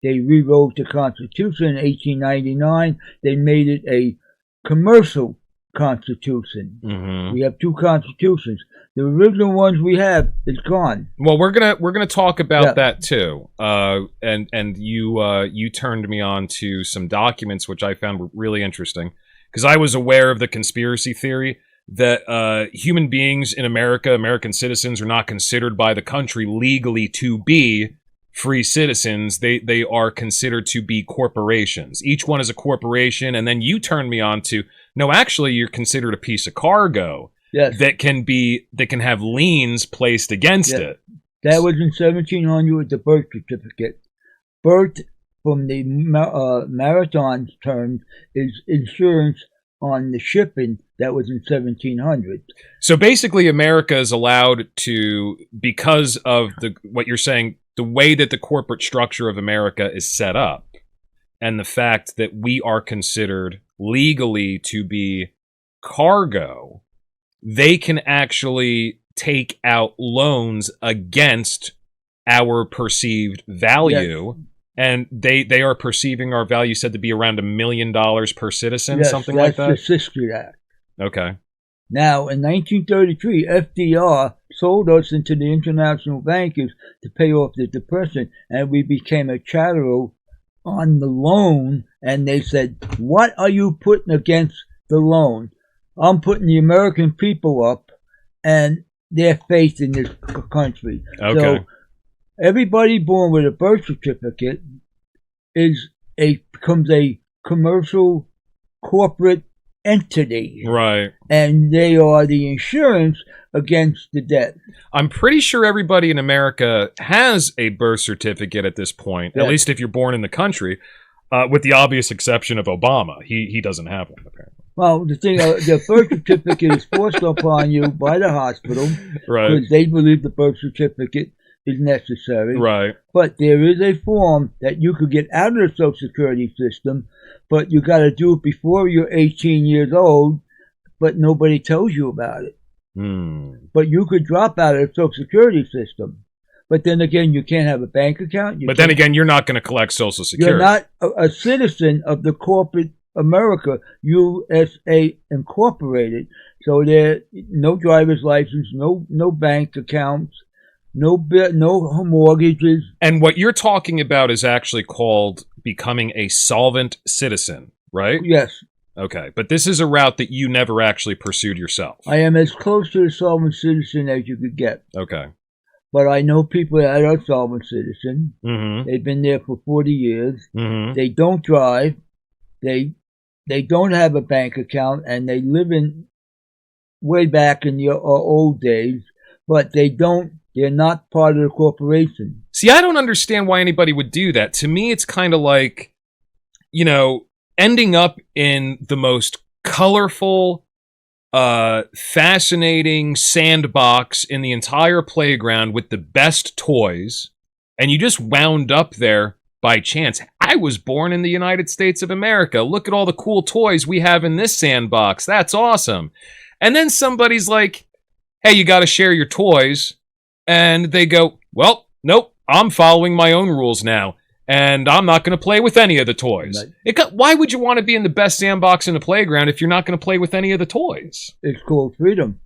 They rewrote the Constitution in 1899. They made it a commercial constitution. Mm-hmm. We have two constitutions. The original ones we have is gone. Well, we're gonna talk about that too. And you turned me on to some documents which I found really interesting, because I was aware of the conspiracy theory that human beings in America, American citizens, are not considered by the country legally to be free citizens. They are considered to be corporations. Each one is a corporation, and then you turned me on to, no, actually, you're considered a piece of cargo. Yes. That can have liens placed against it. That was in 1700 with the birth certificate. Birth, from the maritime terms, is insurance on the shipping. That was in 1700. So basically, America is allowed to, because of what you're saying, the way that the corporate structure of America is set up, and the fact that we are considered legally to be cargo, they can actually take out loans against our perceived value. Yes. And they are perceiving our value said to be around $1 million per citizen, something like that? That's the Siskiyou Act. Okay. Now, in 1933, FDR sold us into the international bankers to pay off the Depression, and we became a chattel on the loan, and they said, what are you putting against the loan? I'm putting the American people up and their faith in this country. Okay. So everybody born with a birth certificate becomes a commercial corporate entity. Right. And they are the insurance against the debt. I'm pretty sure everybody in America has a birth certificate at this point, at least if you're born in the country, with the obvious exception of Obama. He doesn't have one, apparently. Well, the thing, the birth certificate is forced upon you by the hospital, right? Because they believe the birth certificate is necessary, right? But there is a form that you could get out of the Social Security system, but you got to do it before you're 18 years old. But nobody tells you about it. But you could drop out of the Social Security system. But then again, you can't have a bank account. But then again, you're not going to collect Social Security. You're not a citizen of the corporate America, USA Incorporated. So there, no driver's license, no bank accounts, no mortgages. And what you're talking about is actually called becoming a solvent citizen, right? Yes. Okay, but this is a route that you never actually pursued yourself. I am as close to a solvent citizen as you could get. Okay. But I know people that are solvent citizens. Mm-hmm. They've been there for 40 years. Mm-hmm. They don't drive. They don't have a bank account, and they live in way back in the old days. But they're not part of the corporation. See, I don't understand why anybody would do that. To me, it's kind of like, ending up in the most colorful, fascinating sandbox in the entire playground with the best toys, and you just wound up there by chance. I was born in the United States of America. Look at all the cool toys we have in this sandbox. That's awesome. And then somebody's like, hey, you got to share your toys. And they go, well, nope, I'm following my own rules now. And I'm not going to play with any of the toys. Why would you want to be in the best sandbox in the playground if you're not going to play with any of the toys? It's called freedom.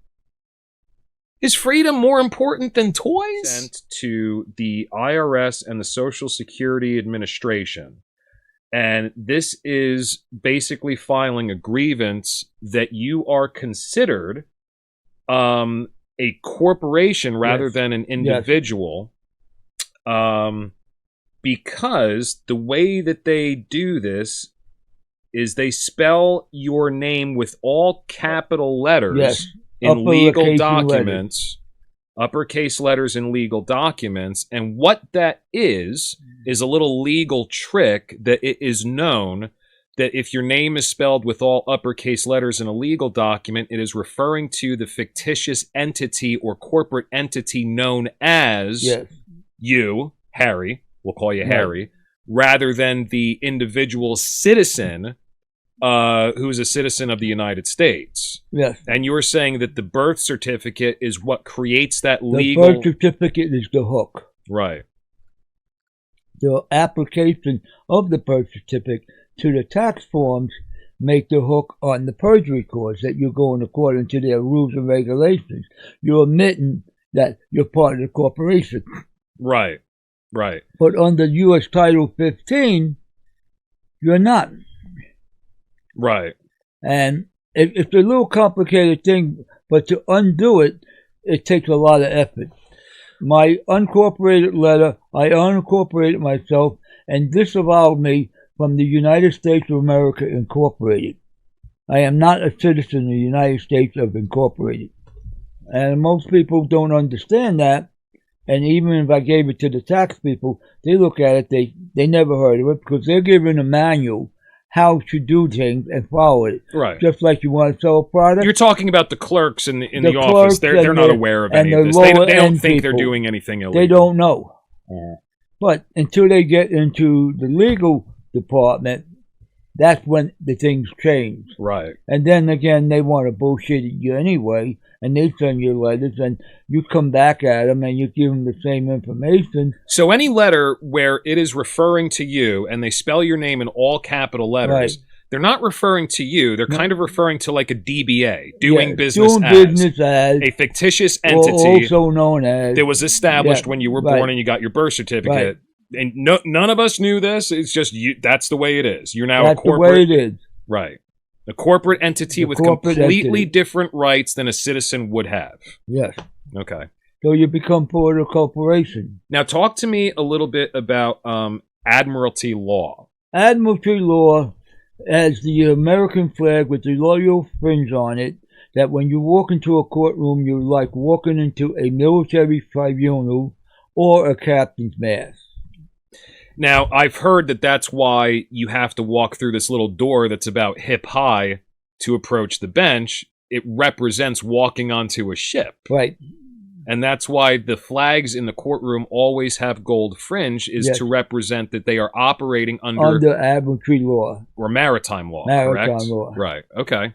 Is freedom more important than toys? Sent to the IRS and the Social Security Administration. And this is basically filing a grievance that you are considered a corporation rather than an individual. Yes. Because the way that they do this is they spell your name with all capital letters in legal documents, uppercase letters in legal documents. And what that is a little legal trick that it is known that if your name is spelled with all uppercase letters in a legal document, it is referring to the fictitious entity or corporate entity known as you, Harry. We'll call you Harry, rather than the individual citizen who is a citizen of the United States. Yes. And you're saying that the birth certificate is what creates that legal... The birth certificate is the hook. Right. the application of the birth certificate to the tax forms make the hook on the perjury clause that you're going according to their rules and regulations. You're admitting that you're part of the corporation. Right. Right. But under U.S. Title 15, you're not. Right. And it's a little complicated thing, but to undo it, it takes a lot of effort. My uncorporated letter, I unincorporated myself and disavowed me from the United States of America Incorporated. I am not a citizen of the United States of Incorporated. And most people don't understand that. And even if I gave it to the tax people, they look at it, they never heard of it because they're given a manual how to do things and follow it. Right. Just like you want to sell a product. You're talking about the clerks in the office. They're not aware of any of this. They don't think they're doing anything illegal. They don't know. But until they get into the legal department, that's when the things change. Right. And then again, they want to bullshit you anyway, and they send you letters, and you come back at them, and you give them the same information. So any letter where it is referring to you, and they spell your name in all capital letters, right. They're not referring to you. They're kind of referring to like a DBA, doing business as a fictitious entity, also known as, that was established when you were born and you got your birth certificate. Right. And none of us knew this. It's just you. That's the way it is. You're now that's a corporate. The way it is. Right. A corporate entity with completely different rights than a citizen would have. Yes. Okay. So you become part of a corporation. Now talk to me a little bit about Admiralty law. Admiralty law has the American flag with the royal fringe on it, that when you walk into a courtroom, you're like walking into a military tribunal or a captain's mast. Now, I've heard that that's why you have to walk through this little door that's about hip high to approach the bench. It represents walking onto a ship. Right. And that's why the flags in the courtroom always have gold fringe, is to represent that they are operating under Admiralty law. Or maritime law, maritime correct? Law. Right, okay.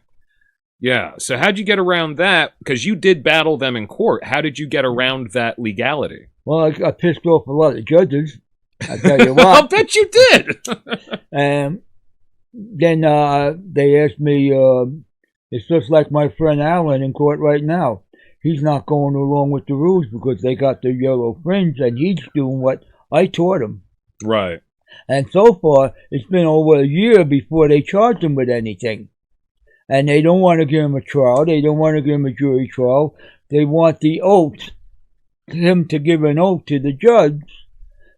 Yeah, so how'd you get around that? Because you did battle them in court. How did you get around that legality? Well, I pissed off a lot of judges. I tell you what. I'll bet you did. And then they asked me, it's just like my friend Alan in court right now. He's not going along with the rules because they got the yellow fringe, and he's doing what I taught him. Right. And so far, it's been over a year before they charge him with anything. And they don't want to give him a trial. They don't want to give him a jury trial. They want the oath, him to give an oath to the judge,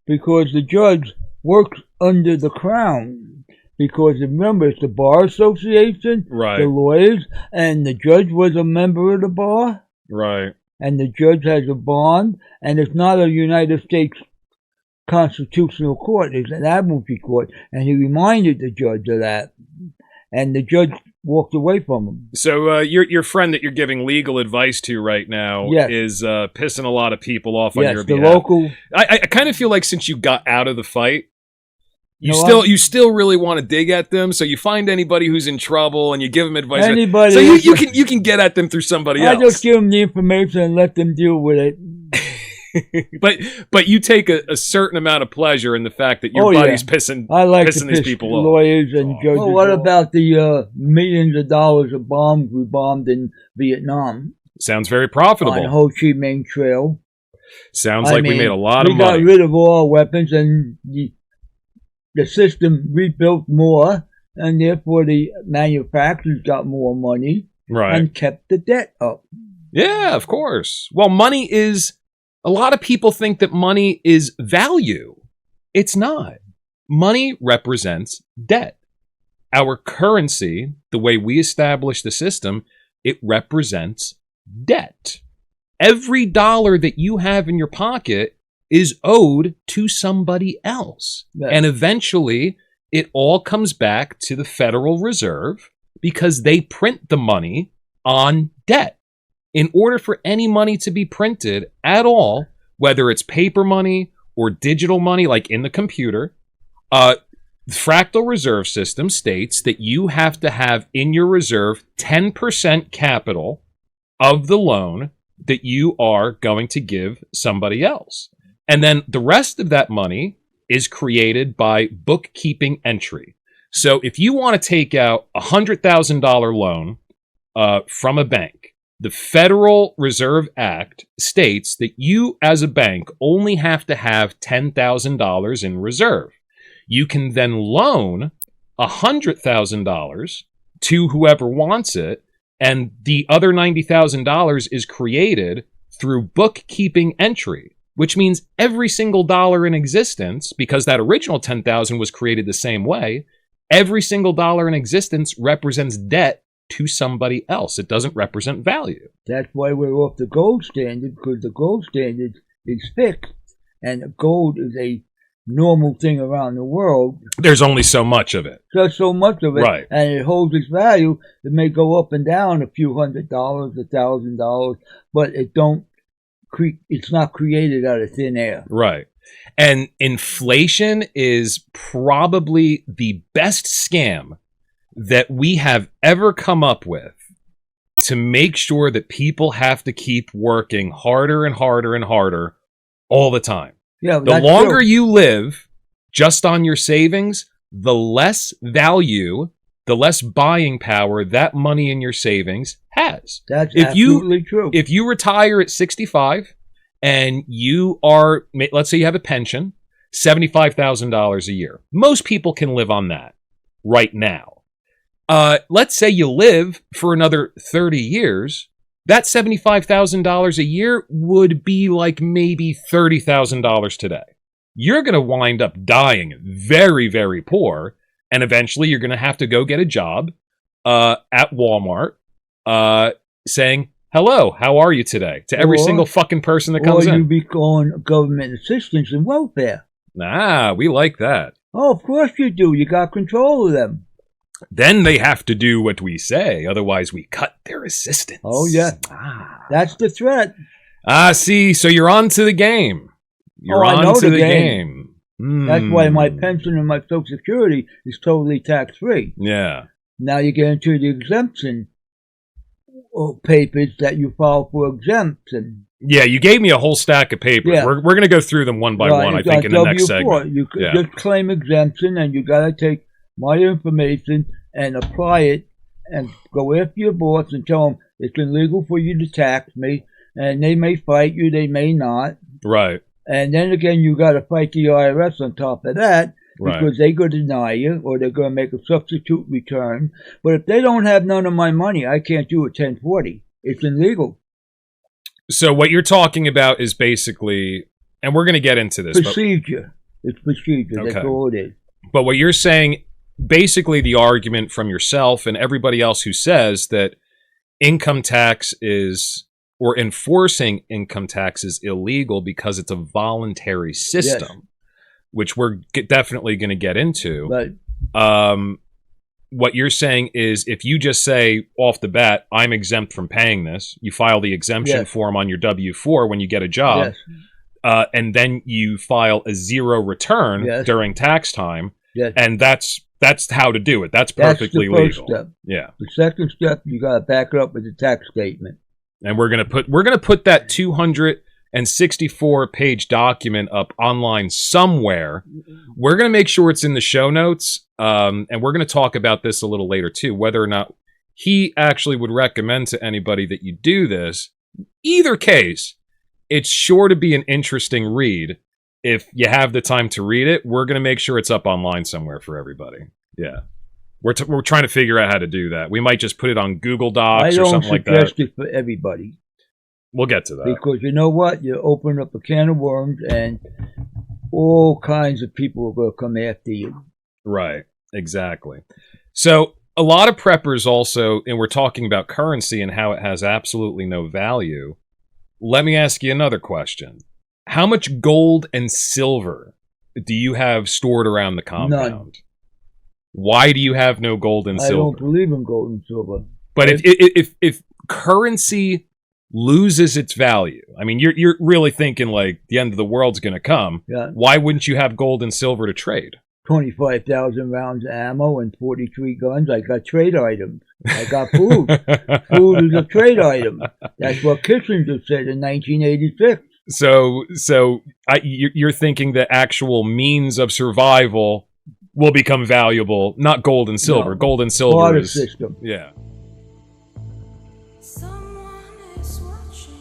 because the judge works under the Crown. Because remember, it's the Bar Association, the lawyers, and the judge was a member of the bar. Right. And the judge has a bond, and it's not a United States constitutional court. It's an admiralty court. And he reminded the judge of that. And the judge walked away from him. So your friend that you're giving legal advice to right now is pissing a lot of people off on your behalf. The local. I kind of feel like since you got out of the fight, you still really want to dig at them. So you find anybody who's in trouble and you give them advice. Anybody. So you can get at them through somebody else. I just give them the information and let them deal with it. but you take a certain amount of pleasure in the fact that your buddy's pissing these people off. Lawyers and judges. Well, what about the millions of dollars of bombs we bombed in Vietnam? Sounds very profitable. On Ho Chi Minh Trail. Sounds like we made a lot of money. We got rid of all our weapons, and the system rebuilt more, and therefore the manufacturers got more money and kept the debt up. Yeah, of course. Well, money is... A lot of people think that money is value. It's not. Money represents debt. Our currency, the way we establish the system, it represents debt. Every dollar that you have in your pocket is owed to somebody else. Yes. And eventually, it all comes back to the Federal Reserve because they print the money on debt. In order for any money to be printed at all, whether it's paper money or digital money like in the computer, the fractal reserve system states that you have to have in your reserve 10% capital of the loan that you are going to give somebody else. And then the rest of that money is created by bookkeeping entry. So if you want to take out a $100,000 loan from a bank, the Federal Reserve Act states that you as a bank only have to have $10,000 in reserve. You can then loan $100,000 to whoever wants it, and the other $90,000 is created through bookkeeping entry, which means every single dollar in existence, because that original $10,000 was created the same way, every single dollar in existence represents debt to somebody else. It doesn't represent value. That's why we're off the gold standard, because the gold standard is fixed, and gold is a normal thing around the world. There's only so much of it. Just so much of it, right? And it holds its value. It may go up and down a few $100, $1,000, but it don't. It's not created out of thin air. Right. And inflation is probably the best scam that we have ever come up with to make sure that people have to keep working harder and harder and harder all the time. Yeah, the longer you live just on your savings, the less value, the less buying power that money in your savings has. That's absolutely true. If you retire at 65 and you are, let's say you have a pension, $75,000 a year. Most people can live on that right now. Let's say you live for another 30 years. That $75,000 a year would be like maybe $30,000 today. You're going to wind up dying very, very poor, and eventually you're going to have to go get a job at Walmart saying, "Hello, how are you today?" to every single fucking person that comes in. Or you be on government assistance and welfare. Nah, we like that. Oh, of course you do. You got control of them. Then they have to do what we say, otherwise we cut their assistance. Oh, yeah. That's the threat. See, so you're on to the game. You're on to the game. That's why my pension and my Social Security is totally tax-free. Yeah. Now you get into the exemption papers that you file for exemption. Yeah, you gave me a whole stack of papers. Yeah. We're going to go through them one by one, I think, in the next segment. You could just claim exemption, and you got to take my information and apply it and go after your boss and tell them it's illegal for you to tax me, and they may fight you, they may not. Right. And then again, you got to fight the IRS on top of that, because they're going to deny you, or they're going to make a substitute return. But if they don't have none of my money, I can't do a 1040. It's illegal. So what you're talking about is basically, and we're going to get into this. Procedure. It's procedure. Okay. That's all it is. But what you're saying, basically the argument from yourself and everybody else who says that income tax is, or enforcing income tax is illegal because it's a voluntary system, which we're definitely going to get into. Right. What you're saying is if you just say off the bat, I'm exempt from paying this, you file the exemption form on your W-4 when you get a job, and then you file a zero return during tax time, and that's how to do it. That's perfectly legal. That's the first step. Yeah. The second step, you got to back it up with the tax statement. And we're gonna put that 264-page document up online somewhere. We're gonna make sure it's in the show notes, and we're gonna talk about this a little later too, whether or not he actually would recommend to anybody that you do this. Either case, it's sure to be an interesting read. If you have the time to read it, we're gonna make sure it's up online somewhere for everybody. Yeah. We're trying to figure out how to do that. We might just put it on Google Docs or something like that. I don't suggest it for everybody. We'll get to that. Because you know what? You open up a can of worms and all kinds of people will come after you. Right. Exactly. So a lot of preppers also, and we're talking about currency and how it has absolutely no value. Let me ask you another question. How much gold and silver do you have stored around the compound? None. Why do you have no gold and silver? I don't believe in gold and silver. But if currency loses its value, I mean, you're really thinking like the end of the world's going to come. Yeah. Why wouldn't you have gold and silver to trade? 25,000 rounds of ammo and 43 guns. I got trade items. I got food. Food is a trade item. That's what Kissinger said in 1986. So you're thinking the actual means of survival will become valuable, not gold and silver. No. Gold and silver Barter is system. yeah. Someone is watching.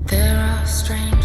There are strange